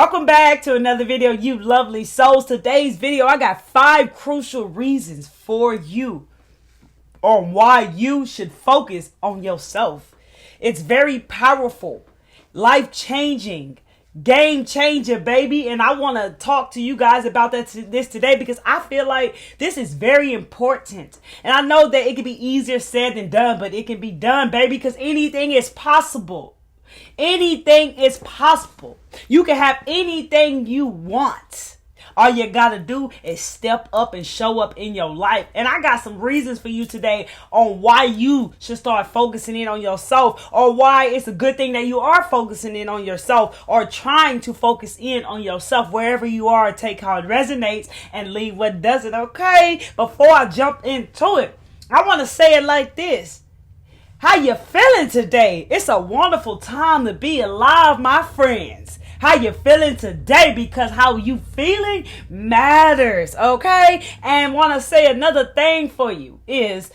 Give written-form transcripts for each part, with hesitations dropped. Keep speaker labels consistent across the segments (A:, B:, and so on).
A: Welcome back to another video, you lovely souls. Today's video, I got 5 crucial reasons for you on why you should focus on yourself. It's very powerful, life-changing, game-changer, baby. And I want to talk to you guys about this today because I feel like this is very important. And I know that it can be easier said than done, but it can be done, baby, because anything is possible. Anything is possible. You can have anything you want. All you gotta do is step up and show up in your life. And I got some reasons for you today on why you should start focusing in on yourself, or why it's a good thing that you are focusing in on yourself, or trying to focus in on yourself. Wherever you are, take how it resonates and leave what doesn't, okay? Before I jump into it, I want to say it like this. How you feeling today? It's a wonderful time to be alive, my friends. How you feeling today? Because how you feeling matters, okay? And want to say another thing for you is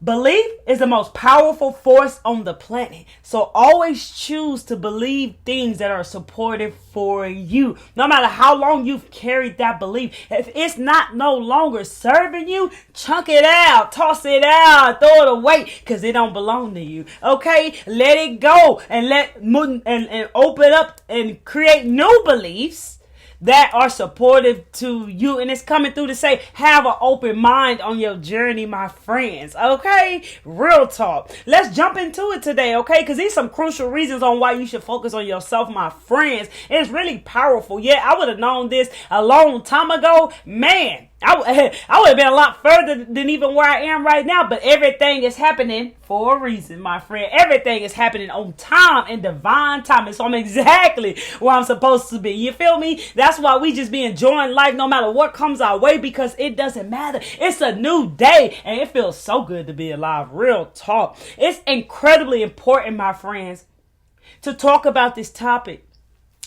A: belief is the most powerful force on the planet. So always choose to believe things that are supportive for you. No matter how long you've carried that belief, if it's not no longer serving you, chunk it out, toss it out, throw it away, because it don't belong to you. Okay? Let it go and open up and create new beliefs that are supportive to you. And it's coming through to say, have an open mind on your journey, my friends. Okay? Real talk. Let's jump into it today, okay? Because these are some crucial reasons on why you should focus on yourself, my friends. It's really powerful. Yeah, I would have known this a long time ago. Man, I would have been a lot further than even where I am right now. But everything is happening for a reason, my friend. Everything is happening on time and divine timing. So I'm exactly where I'm supposed to be. You feel me? That's why we just be enjoying life no matter what comes our way, because it doesn't matter. It's a new day and it feels so good to be alive. Real talk. It's incredibly important, my friends, to talk about this topic.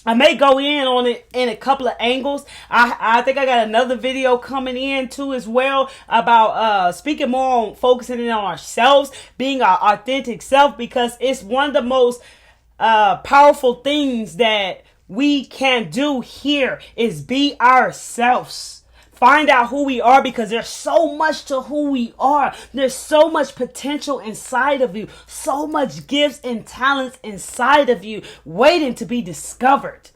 A: I may go in on it in a couple of angles. I think I got another video coming in too as well about speaking more on focusing in on ourselves, being our authentic self, because it's one of the most powerful things that we can do here is be ourselves. Find out who we are, because there's so much to who we are. There's so much potential inside of you. So much gifts and talents inside of you waiting to be discovered.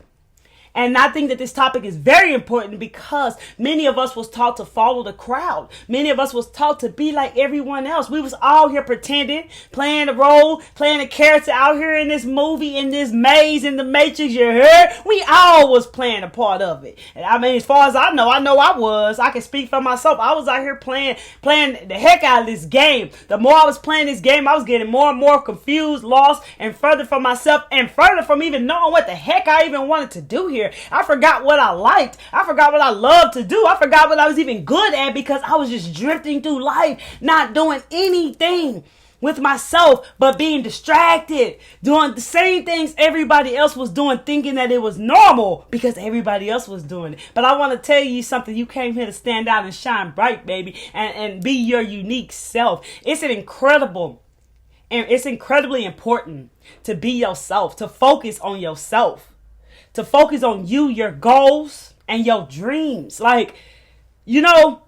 A: And I think that this topic is very important because many of us was taught to follow the crowd. Many of us was taught to be like everyone else. We was all here pretending, playing a role, playing a character out here in this movie, in this maze, in the Matrix, you heard? We all was playing a part of it. And I mean, as far as I know I was. I can speak for myself. I was out here playing the heck out of this game. The more I was playing this game, I was getting more and more confused, lost, and further from myself, and further from even knowing what the heck I even wanted to do here. I forgot what I liked. I forgot what I loved to do. I forgot what I was even good at, because I was just drifting through life, not doing anything with myself, but being distracted, doing the same things everybody else was doing, thinking that it was normal because everybody else was doing it. But I want to tell you something. You came here to stand out and shine bright, baby, and be your unique self. It's incredibly important to be yourself, to focus on yourself. To focus on you, your goals, and your dreams. Like, you know,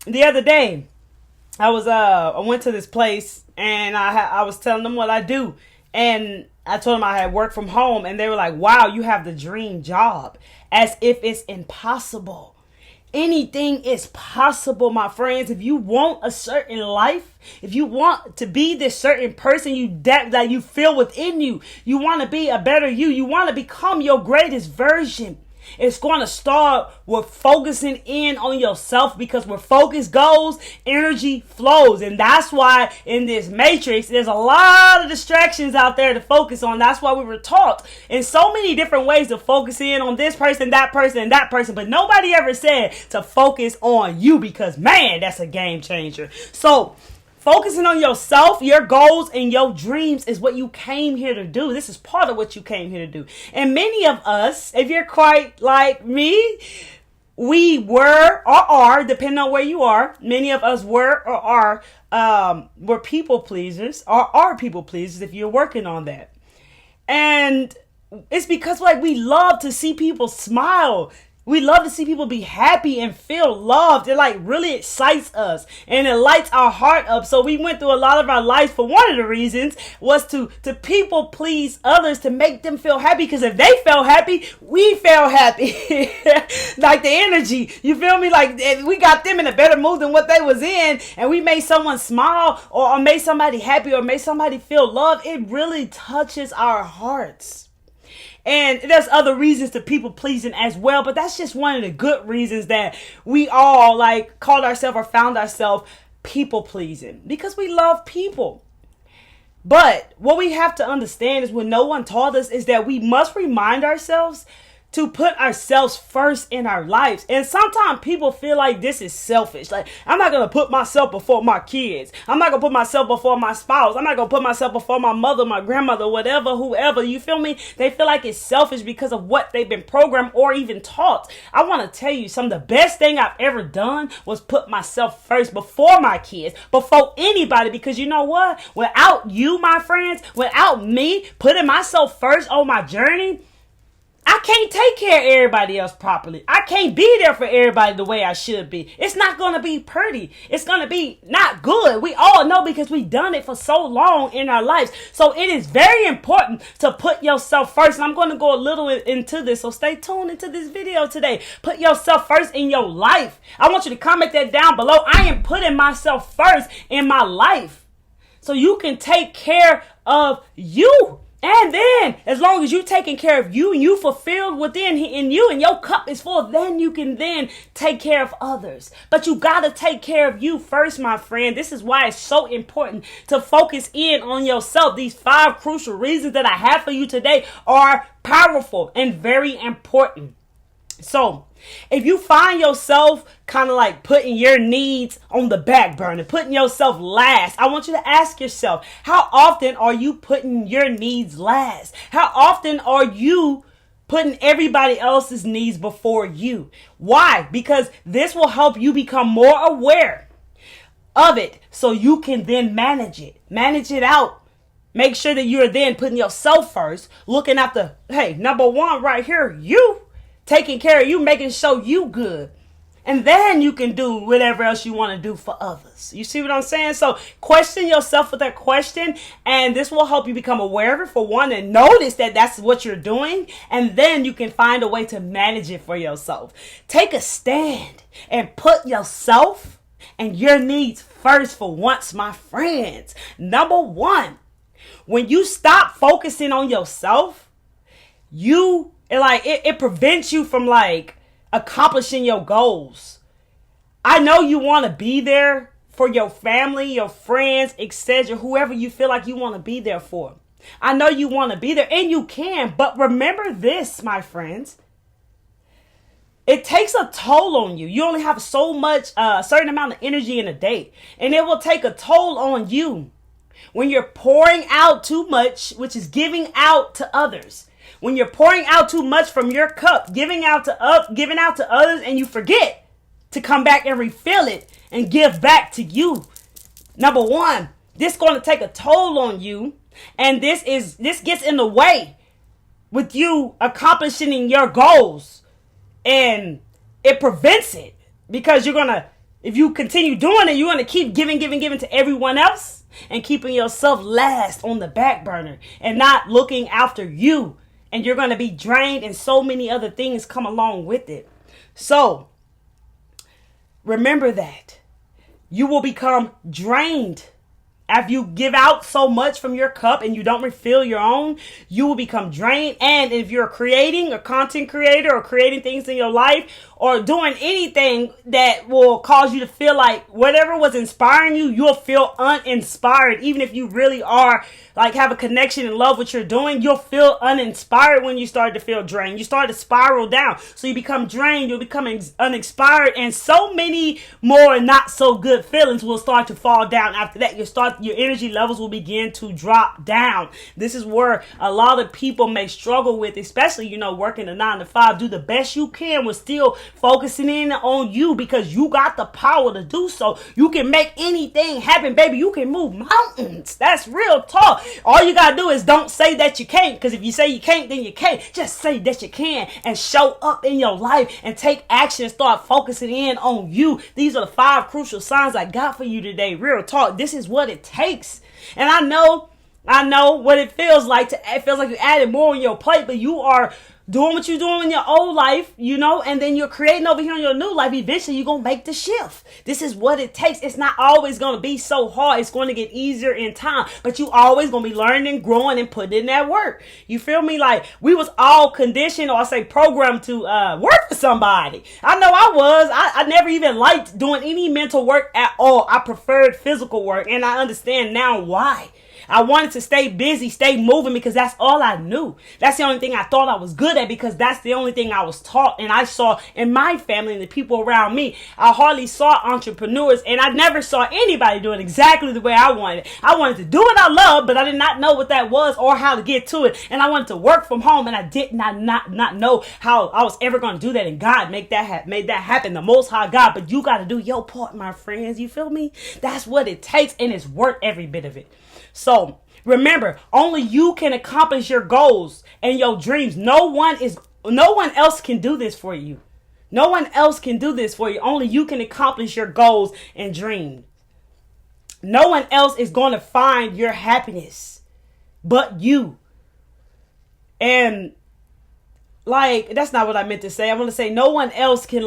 A: the other day, I went to this place and I was telling them what I do. And I told them I had work from home, and they were like, wow, you have the dream job, as if it's impossible. Anything is possible, my friends. If you want a certain life, if you want to be this certain person that you feel within you, you want to be a better you, you want to become your greatest version. It's going to start with focusing in on yourself, because where focus goes, energy flows. And that's why in this matrix, there's a lot of distractions out there to focus on. That's why we were taught in so many different ways to focus in on this person, that person, and that person. But nobody ever said to focus on you, because man, that's a game changer. So focusing on yourself, your goals, and your dreams is what you came here to do. This is part of what you came here to do. And many of us, if you're quite like me, we were or are, depending on where you are, many of us were or were people pleasers, or are people pleasers if you're working on that. And It's because like we love to see people smile. We love to see people be happy and feel loved. It like really excites us and it lights our heart up. So we went through a lot of our lives for one of the reasons was to people please others, to make them feel happy. Because if they felt happy, we felt happy. Like the energy, you feel me? Like we got them in a better mood than what they was in, and we made someone smile or made somebody happy or made somebody feel loved. It really touches our hearts. And there's other reasons to people pleasing as well, but that's just one of the good reasons that we all like called ourselves or found ourselves people pleasing, because we love people. But what we have to understand is, what no one taught us, is that we must remind ourselves to put ourselves first in our lives. And sometimes people feel like this is selfish. Like, I'm not going to put myself before my kids. I'm not going to put myself before my spouse. I'm not going to put myself before my mother, my grandmother, whatever, whoever. You feel me? They feel like it's selfish because of what they've been programmed or even taught. I want to tell you, some of the best thing I've ever done was put myself first before my kids, before anybody. Because you know what? Without you, my friends, without me putting myself first on my journey, I can't take care of everybody else properly. I can't be there for everybody the way I should be. It's not going to be pretty. It's going to be not good. We all know, because we've done it for so long in our lives. So it is very important to put yourself first. And I'm going to go a little into this, so stay tuned into this video today. Put yourself first in your life. I want you to comment that down below. I am putting myself first in my life so you can take care of you. And then, as long as you're taking care of you and you fulfilled within in you and your cup is full, then you can then take care of others. But you got to take care of you first, my friend. This is why it's so important to focus in on yourself. These 5 crucial reasons that I have for you today are powerful and very important. So, if you find yourself kind of like putting your needs on the back burner, putting yourself last, I want you to ask yourself, how often are you putting your needs last? How often are you putting everybody else's needs before you? Why? Because this will help you become more aware of it so you can then manage it out. Make sure that you're then putting yourself first, looking after, hey, number one right here, you. Taking care of you, making sure you good. And then you can do whatever else you want to do for others. You see what I'm saying? So question yourself with that question, and this will help you become aware of it, for one, and notice that that's what you're doing. And then you can find a way to manage it for yourself. Take a stand and put yourself and your needs first for once, my friends. Number one, when you stop focusing on yourself, it prevents you from like accomplishing your goals. I know you want to be there for your family, your friends, etc., whoever you feel like you want to be there for. I know you want to be there, and you can, but remember this, my friends. It takes a toll on you. You only have so much, a certain amount of energy in a day, and it will take a toll on you when you're pouring out too much, which is giving out to others. When you're pouring out too much from your cup, giving out to others, and you forget to come back and refill it and give back to you. Number one, this is going to take a toll on you, and this gets in the way with you accomplishing your goals, and it prevents it, because if you continue doing it, you're going to keep giving to everyone else and keeping yourself last on the back burner and not looking after you. And you're going to be drained, and so many other things come along with it. So, remember that. You will become drained. After you give out so much from your cup and you don't refill your own, you will become drained. And if you're creating a content creator or creating things in your life or doing anything that will cause you to feel like whatever was inspiring you, you'll feel uninspired. Even if you really are like have a connection and love what you're doing, you'll feel uninspired when you start to feel drained. You start to spiral down. So you become drained, you'll become uninspired, and so many more not so good feelings will start to fall down after that. You'll start your energy levels will begin to drop down. This is where a lot of people may struggle with, especially, working a 9 to 5. Do the best you can with still focusing in on you, because you got the power to do so. You can make anything happen, baby. You can move mountains. That's real talk. All you got to do is don't say that you can't, because if you say you can't, then you can't. Just say that you can and show up in your life and take action and start focusing in on you. These are the 5 crucial signs I got for you today. Real talk. This is what it takes. And I know what it feels like. It feels like you added more on your plate, but you are doing what you're doing in your old life, and then you're creating over here in your new life. Eventually, you're going to make the shift. This is what it takes. It's not always going to be so hard. It's going to get easier in time, but you always going to be learning, growing, and putting in that work. You feel me? Like, we was all conditioned, or I say programmed to work for somebody. I know I was. I never even liked doing any mental work at all. I preferred physical work, and I understand now why. I wanted to stay busy, stay moving, because that's all I knew. That's the only thing I thought I was good at, because that's the only thing I was taught and I saw in my family and the people around me. I hardly saw entrepreneurs, and I never saw anybody doing exactly the way I wanted. I wanted to do what I love, but I did not know what that was or how to get to it. And I wanted to work from home, and I did not know how I was ever going to do that. And God made that happen, the Most High God. But you got to do your part, my friends. You feel me? That's what it takes, and it's worth every bit of it. So remember, only you can accomplish your goals and your dreams. No one else can do this for you. No one else can do this for you. Only you can accomplish your goals and dreams. No one else is going to find your happiness but you. And that's not what I meant to say. I want to say no one else can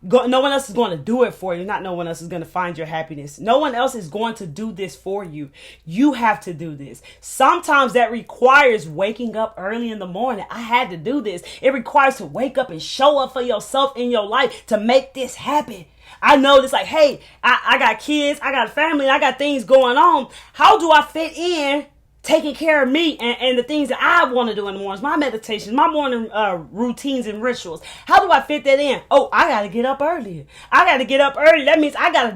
A: no one else is going to do it for you. Not no one else is going to find your happiness. No one else is going to do this for you. You have to do this. Sometimes that requires waking up early in the morning. I had to do this. It requires to wake up and show up for yourself in your life to make this happen. I know this, hey, I got kids, I got a family, I got things going on. How do I fit in taking care of me and the things that I want to do in the mornings, my meditations, my morning routines and rituals? How do I fit that in? Oh, I got to get up earlier. I got to get up early. That means I got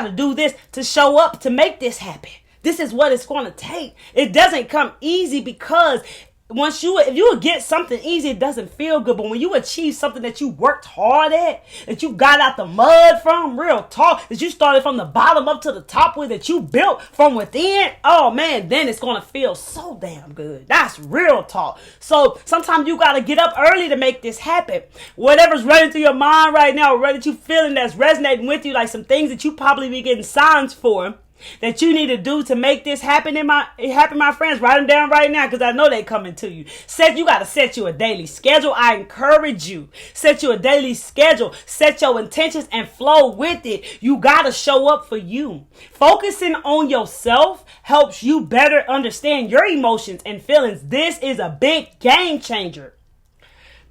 A: to do this to show up to make this happen. This is what it's going to take. It doesn't come easy, because if you get something easy, it doesn't feel good. But when you achieve something that you worked hard at, that you got out the mud from, real talk, that you started from the bottom up to the top with, that you built from within, oh man, then it's going to feel so damn good. That's real talk. So sometimes you got to get up early to make this happen. Whatever's running through your mind right now, or that you feeling that's resonating with you, like some things that you probably be getting signs for, that you need to do to make this happen, my friends. Write them down right now, because I know they coming to you. You got to set you a daily schedule. I encourage you. Set you a daily schedule. Set your intentions and flow with it. You got to show up for you. Focusing on yourself helps you better understand your emotions and feelings. This is a big game changer,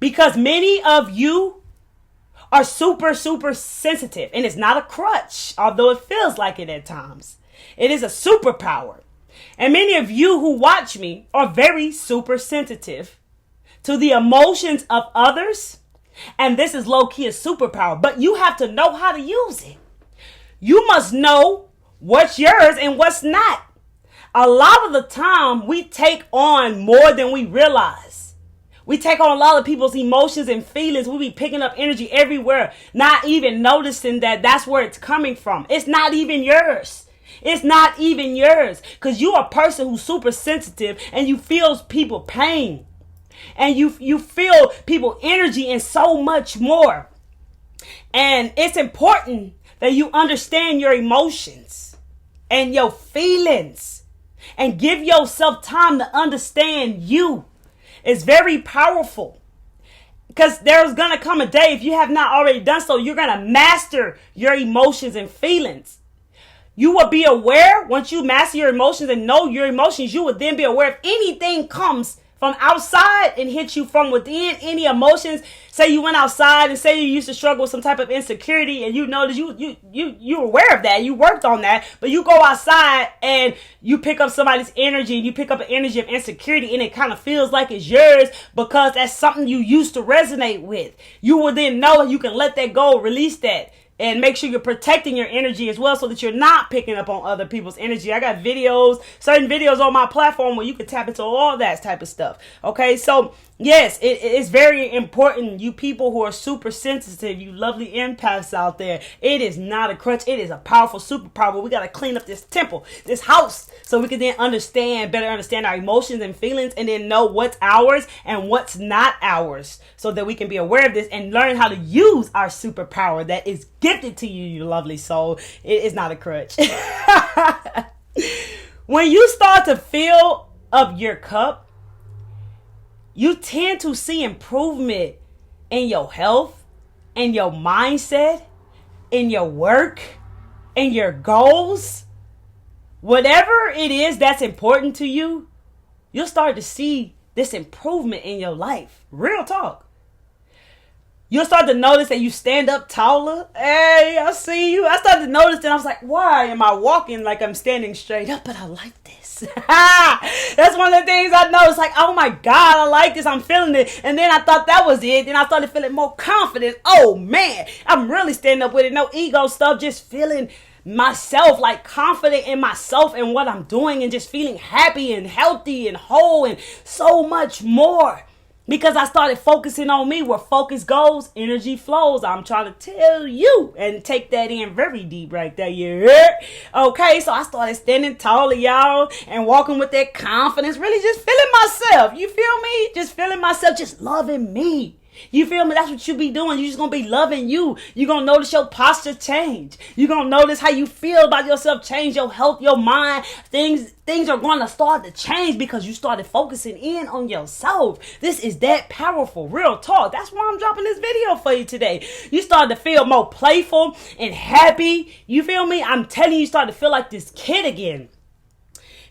A: because many of you are super, super sensitive. And it's not a crutch, although it feels like it at times. It is a superpower. And many of you who watch me are very super sensitive to the emotions of others. And this is low-key a superpower. But you have to know how to use it. You must know what's yours and what's not. A lot of the time, we take on more than we realize. We take on a lot of people's emotions and feelings. We be picking up energy everywhere, not even noticing that that's where it's coming from. It's not even yours. It's not even yours, because you're a person who's super sensitive, and you feel people pain, and you feel people energy and so much more. And it's important that you understand your emotions and your feelings and give yourself time to understand you. It's very powerful, because there's going to come a day, if you have not already done so, you're going to master your emotions and feelings. You will be aware, once you master your emotions and know your emotions, you will then be aware if anything comes from outside and hit you from within, any emotions. Say you went outside and say you used to struggle with some type of insecurity, and you notice you're aware of that, you worked on that, but you go outside and you pick up somebody's energy, and you pick up an energy of insecurity, and it kind of feels like it's yours because that's something you used to resonate with. You will then know you can let that go, release that. And make sure you're protecting your energy as well so that you're not picking up on other people's energy. I got videos, certain videos on my platform where you can tap into all that type of stuff. Okay, so yes, it's very important. You people who are super sensitive, you lovely empaths out there, it is not a crutch. It is a powerful superpower. We got to clean up this temple, this house, so we can then better understand our emotions and feelings, and then know what's ours and what's not ours, so that we can be aware of this and learn how to use our superpower that is gifted to you, you lovely soul. It is not a crutch. When you start to fill up your cup, you tend to see improvement in your health, in your mindset, in your work, in your goals. Whatever it is that's important to you, you'll start to see this improvement in your life. Real talk. You'll start to notice that you stand up taller. Hey, I see you. I started to notice that I was like, why am I walking like I'm standing straight up? But I like this. That's one of the things I noticed. Like, oh my God, I like this. I'm feeling it. And then I thought that was it. Then I started feeling more confident. Oh man, I'm really standing up with it. No ego stuff. Just feeling myself, like confident in myself and what I'm doing, and just feeling happy and healthy and whole and so much more. Because I started focusing on me. Where focus goes, energy flows. I'm trying to tell you, and take that in very deep right there. You heard? Okay, so I started standing taller, y'all, and walking with that confidence. Really just feeling myself. You feel me? Just feeling myself, just loving me. You feel me? That's what you be doing. You just gonna be loving you. You gonna notice your posture change. You gonna notice how you feel about yourself change, your health, your mind. Things are gonna start to change because you started focusing in on yourself. This is that powerful. Real talk. That's why I'm dropping this video for you today. You start to feel more playful and happy. You feel me? I'm telling you, you start to feel like this kid again.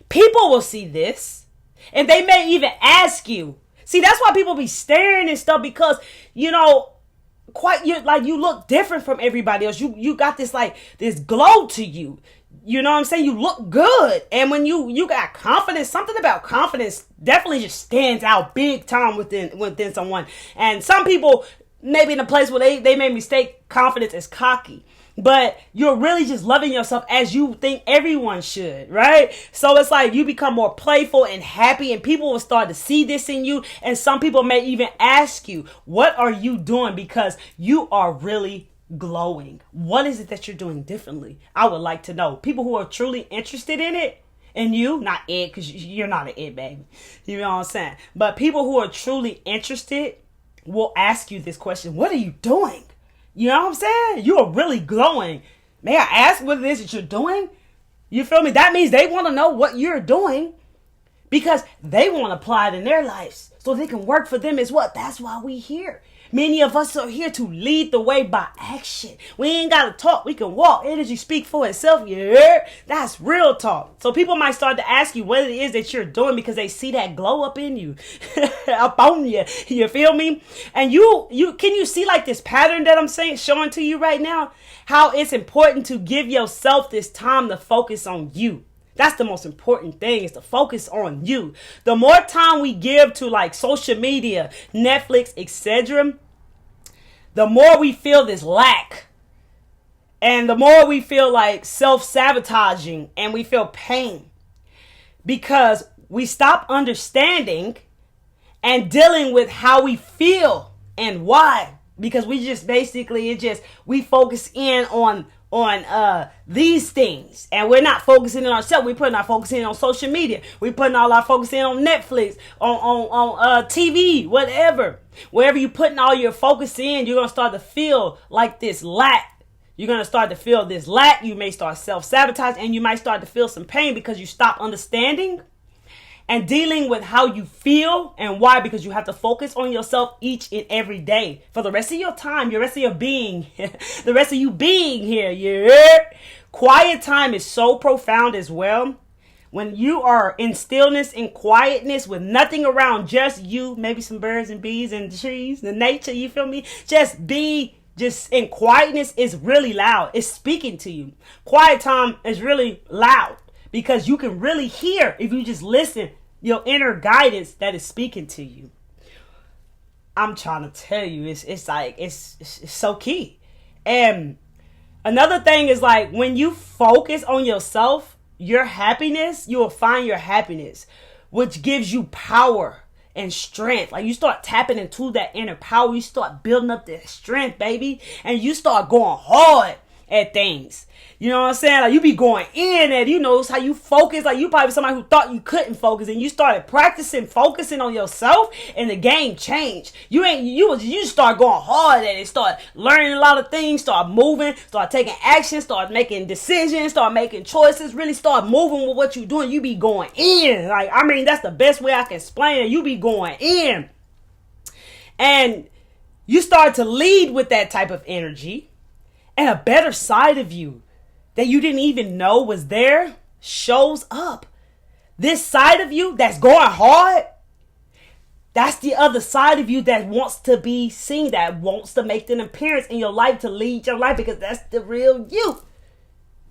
A: People will see this, and they may even ask you. See, that's why people be staring and stuff, because, you know, you look different from everybody else. You got this, like, this glow to you. You know what I'm saying? You look good. And when you got confidence, something about confidence definitely just stands out big time within someone. And some people maybe in a place where they may mistake confidence as cocky. But you're really just loving yourself as you think everyone should, right? So it's like you become more playful and happy, and people will start to see this in you. And some people may even ask you, what are you doing? Because you are really glowing. What is it that you're doing differently? I would like to know. People who are truly interested in it, and you, not it, because you're not an it, baby. You know what I'm saying? But people who are truly interested will ask you this question. What are you doing? You know what I'm saying? You are really glowing. May I ask what it is that you're doing? You feel me? That means they want to know what you're doing, because they want to apply it in their lives so they can work for them as well. That's why we here. Many of us are here to lead the way by action. We ain't got to talk. We can walk. Energy speak for itself. Yeah, that's real talk. So people might start to ask you what it is that you're doing, because they see that glow up in you, up on you. You feel me? And you can you see like this pattern that I'm showing to you right now? How it's important to give yourself this time to focus on you. That's the most important thing, is to focus on you. The more time we give to like social media, Netflix, etc., the more we feel this lack. And the more we feel like self-sabotaging, and we feel pain. Because we stop understanding and dealing with how we feel and why. Because we just basically, we focus in on these things, and we're not focusing on ourselves. We're putting our focus in on social media. We're putting all our focus in on Netflix, on TV, whatever. Wherever you're putting all your focus in, you're going to start to feel like this lack. You're going to start to feel this lack. You may start self-sabotage, and you might start to feel some pain because you stop understanding and dealing with how you feel and why, because you have to focus on yourself each and every day for the rest of your time, the rest of your being, the rest of you being here. Yeah. Quiet time is so profound as well. When you are in stillness and quietness with nothing around, just you, maybe some birds and bees and trees, the nature, you feel me? Just in quietness is really loud. It's speaking to you. Quiet time is really loud, because you can really hear, if you just listen, your inner guidance that is speaking to you. I'm trying to tell you, it's so key. And Another thing is like when you focus on yourself, your happiness, you will find your happiness, which gives you power and strength. Like you start tapping into that inner power. You start building up that strength, baby. And you start going hard at things. You know what I'm saying? Like you be going in and you know how you focus. Like you probably somebody who thought you couldn't focus and you started focusing on yourself and the game changed. You start going hard at it, start learning a lot of things, start moving, start taking action, start making decisions, start making choices, really start moving with what you're doing. You be going in. Like, I mean, that's the best way I can explain it. You be going in. And you start to lead with that type of energy, and a better side of you that you didn't even know was there shows up. This side of you that's going hard, that's the other side of you that wants to be seen, that wants to make an appearance in your life, to lead your life, because that's the real you.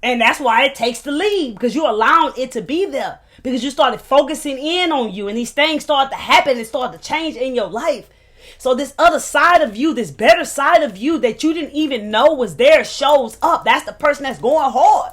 A: And that's why it takes the lead, because you're allowing it to be there, because you started focusing in on you and these things start to happen and start to change in your life. So this other side of you, this better side of you that you didn't even know was there shows up. That's the person that's going hard.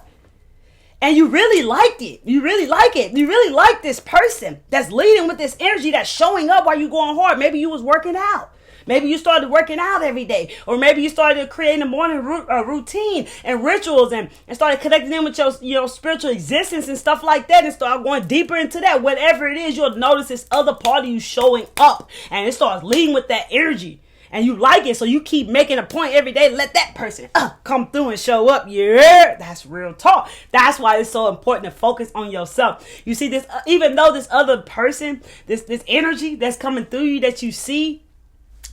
A: And you really liked it. You really like it. You really like this person that's leading with this energy that's showing up while you're going hard. Maybe you was working out. Maybe you started working out every day. Or maybe you started creating a morning routine and rituals and started connecting in with your spiritual existence and stuff like that, and start going deeper into that. Whatever it is, you'll notice this other part of you showing up, and it starts leading with that energy. And you like it, so you keep making a point every day to let that person come through and show up. Yeah, that's real talk. That's why it's so important to focus on yourself. You see this, even though this other person, this energy that's coming through you that you see,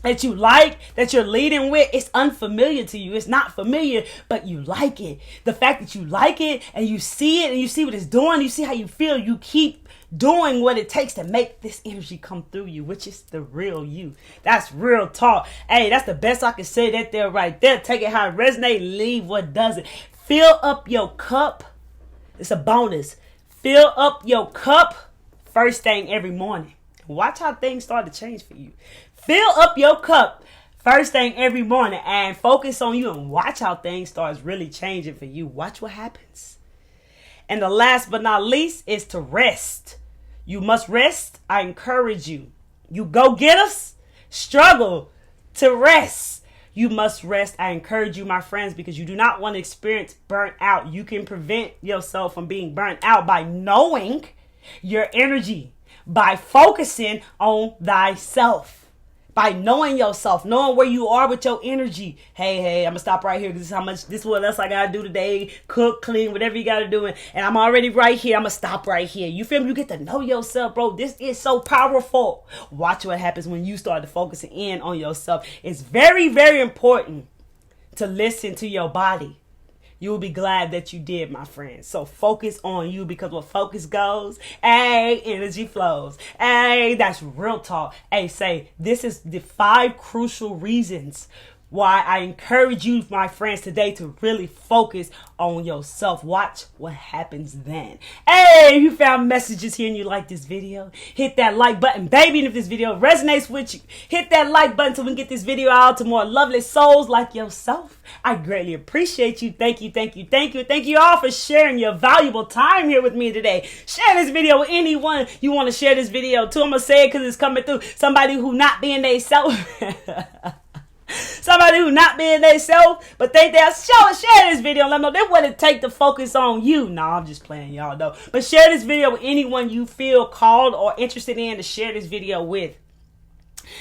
A: that you like, that you're leading with, it's unfamiliar to you. It's not familiar, but you like it. The fact that you like it and you see it and you see what it's doing, you see how you feel, you keep doing what it takes to make this energy come through you, which is the real you. That's real talk. Hey, that's the best I can say that there right there. Take it how it resonates, leave what doesn't. Fill up your cup. It's a bonus. Fill up your cup first thing every morning. Watch how things start to change for you. Fill up your cup first thing every morning and focus on you and watch how things starts really changing for you. Watch what happens. And the last but not least is to rest. You must rest. I encourage you. You go-getters, struggle to rest. You must rest. I encourage you, my friends, because you do not want to experience burnt out. You can prevent yourself from being burnt out by knowing your energy, by focusing on thyself. By knowing yourself, knowing where you are with your energy. Hey, I'm gonna stop right here because this is what else I gotta do today. Cook, clean, whatever you gotta do. And I'm already right here. I'm gonna stop right here. You feel me? You get to know yourself, bro. This is so powerful. Watch what happens when you start to focusing in on yourself. It's very, very important to listen to your body. You will be glad that you did, my friend. So focus on you, because where focus goes, hey, energy flows. Hey, that's real talk. Hey, say, this is the 5 crucial reasons why I encourage you, my friends, today to really focus on yourself. Watch what happens then. Hey, if you found messages here and you like this video, hit that like button, baby. And if this video resonates with you, hit that like button so we can get this video out to more lovely souls like yourself. I greatly appreciate you. Thank you, thank you, thank you. Thank you all for sharing your valuable time here with me today. Share this video with anyone you want to share this video to. I'm going to say it because it's coming through. Somebody who not being they self. Somebody who not being they self, but think they'll share this video and let them know they want to take the focus on you. No, I'm just playing, y'all know. But share this video with anyone you feel called or interested in to share this video with.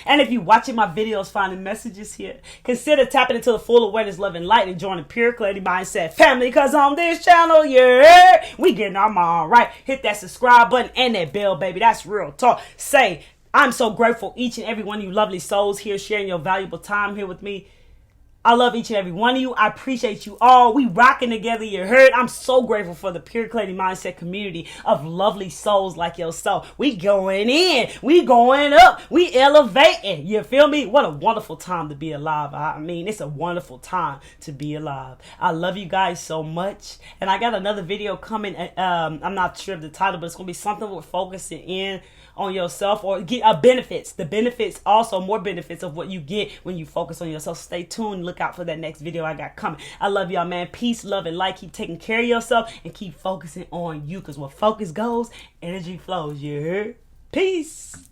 A: And if you're watching my videos, finding messages here, consider tapping into the full awareness, love, and light and joining Pure Clarity Mindset family. Because on this channel, yeah, we getting our mind right. Hit that subscribe button and that bell, baby. That's real talk. Say, I'm so grateful each and every one of you lovely souls here sharing your valuable time here with me. I love each and every one of you. I appreciate you all. We rocking together, you heard? I'm so grateful for the Pure Clarity Mindset community of lovely souls like yourself. We going in. We going up. We elevating. You feel me? What a wonderful time to be alive. I mean, it's a wonderful time to be alive. I love you guys so much. And I got another video coming. I'm not sure of the title, but it's going to be something with focusing in on yourself or get benefits. The benefits, also more benefits of what you get when you focus on yourself. Stay tuned. look out for that next video I got coming. I love y'all, man. Peace, love, and light. Keep taking care of yourself and keep focusing on you, because where focus goes, energy flows. You heard? Peace.